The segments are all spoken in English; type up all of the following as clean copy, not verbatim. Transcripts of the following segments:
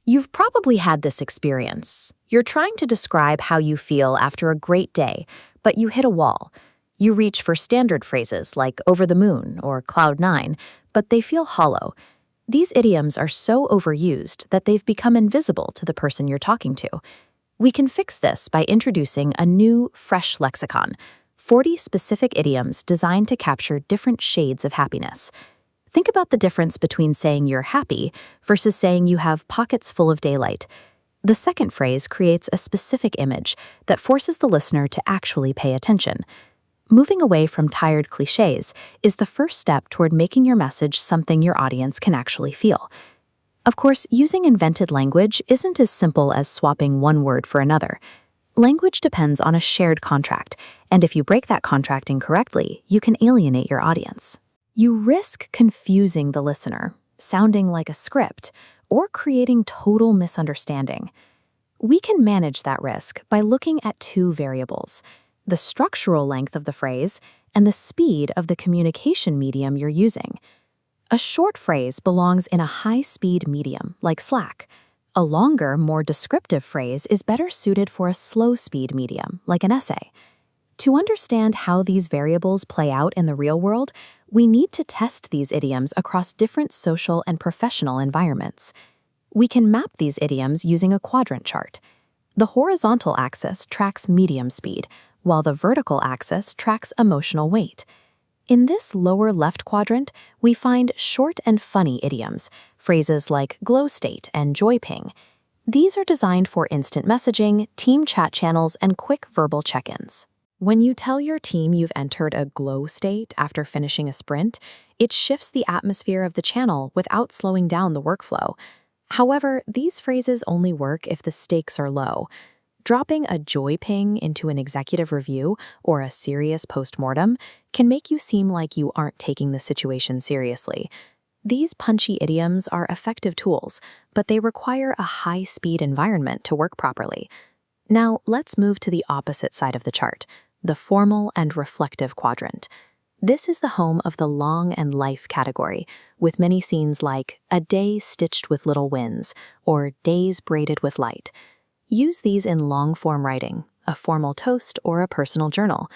You've probably had this experience. You're trying to describe how you feel after a great day, but you hit a wall. You reach for standard phrases like over the moon or cloud nine, but they feel hollow. These idioms are so overused that they've become invisible to the person you're talking to. We can fix this by introducing a new, fresh lexicon, 40 specific idioms designed to capture different shades of happiness. Think about the difference between saying you're happy versus saying you have pockets full of daylight. The second phrase creates a specific image that forces the listener to actually pay attention. Moving away from tired cliches is the first step toward making your message something your audience can actually feel. Of course, using invented language isn't as simple as swapping one word for another. Language depends on a shared contract, and if you break that contract incorrectly, you can alienate your audience. You risk confusing the listener, sounding like a script, or creating total misunderstanding. We can manage that risk by looking at two variables: the structural length of the phrase and the speed of the communication medium you're using. A short phrase belongs in a high-speed medium, like Slack. A longer, more descriptive phrase is better suited for a slow-speed medium, like an essay. To understand how these variables play out in the real world, we need to test these idioms across different social and professional environments. We can map these idioms using a quadrant chart. The horizontal axis tracks medium speed, while the vertical axis tracks emotional weight. In this lower left quadrant, we find short and funny idioms, phrases like glow state and joy ping. These are designed for instant messaging, team chat channels, and quick verbal check-ins. When you tell your team you've entered a glow state after finishing a sprint, it shifts the atmosphere of the channel without slowing down the workflow. However, these phrases only work if the stakes are low. Dropping a joy ping into an executive review or a serious postmortem can make you seem like you aren't taking the situation seriously. These punchy idioms are effective tools, but they require a high-speed environment to work properly. Now, let's move to the opposite side of the chart, the formal and reflective quadrant. This is the home of the long and life category, with many scenes like a day stitched with little wins or days braided with light. Use these in long-form writing, a formal toast, or a personal journal.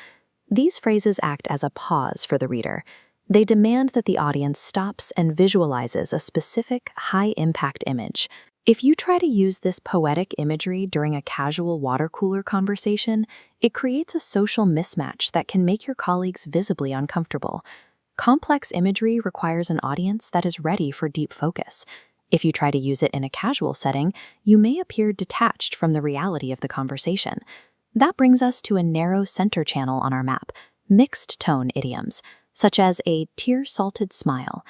These phrases act as a pause for the reader. They demand that the audience stops and visualizes a specific, high-impact image. If you try to use this poetic imagery during a casual water cooler conversation, it creates a social mismatch that can make your colleagues visibly uncomfortable. Complex imagery requires an audience that is ready for deep focus. If you try to use it in a casual setting, you may appear detached from the reality of the conversation. That brings us to a narrow center channel on our map, mixed-tone idioms, such as a tear-salted smile.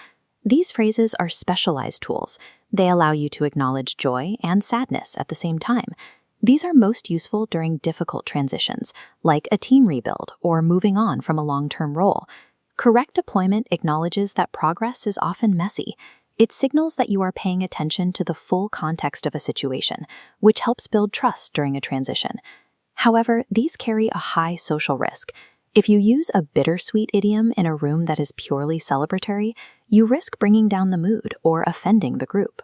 These phrases are specialized tools. They allow you to acknowledge joy and sadness at the same time. These are most useful during difficult transitions, like a team rebuild or moving on from a long-term role. Correct deployment acknowledges that progress is often messy. It signals that you are paying attention to the full context of a situation, which helps build trust during a transition. However, these carry a high social risk. If you use a bittersweet idiom in a room that is purely celebratory, you risk bringing down the mood or offending the group.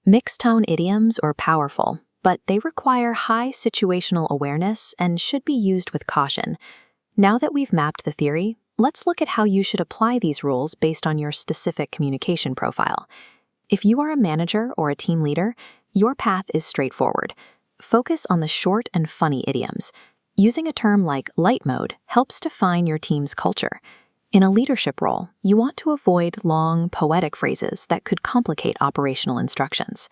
Mixed-tone idioms are powerful, but they require high situational awareness and should be used with caution. Now that we've mapped the theory, let's look at how you should apply these rules based on your specific communication profile. If you are a manager or a team leader, your path is straightforward. Focus on the short and funny idioms. Using a term like light mode helps define your team's culture. In a leadership role, you want to avoid long, poetic phrases that could complicate operational instructions.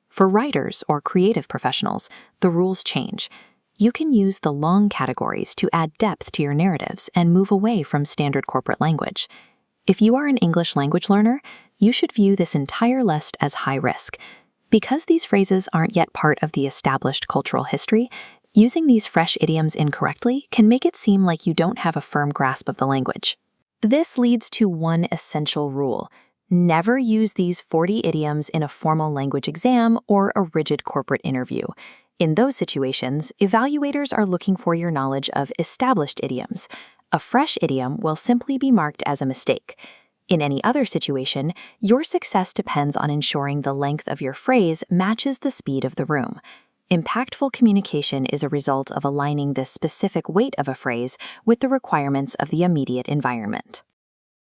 For writers or creative professionals, the rules change. You can use the long categories to add depth to your narratives and move away from standard corporate language. If you are an English language learner, you should view this entire list as high risk. Because these phrases aren't yet part of the established cultural history, using these fresh idioms incorrectly can make it seem like you don't have a firm grasp of the language. This leads to one essential rule: never use these 40 idioms in a formal language exam or a rigid corporate interview. In those situations, evaluators are looking for your knowledge of established idioms. A fresh idiom will simply be marked as a mistake. In any other situation, your success depends on ensuring the length of your phrase matches the speed of the room. Impactful communication is a result of aligning the specific weight of a phrase with the requirements of the immediate environment.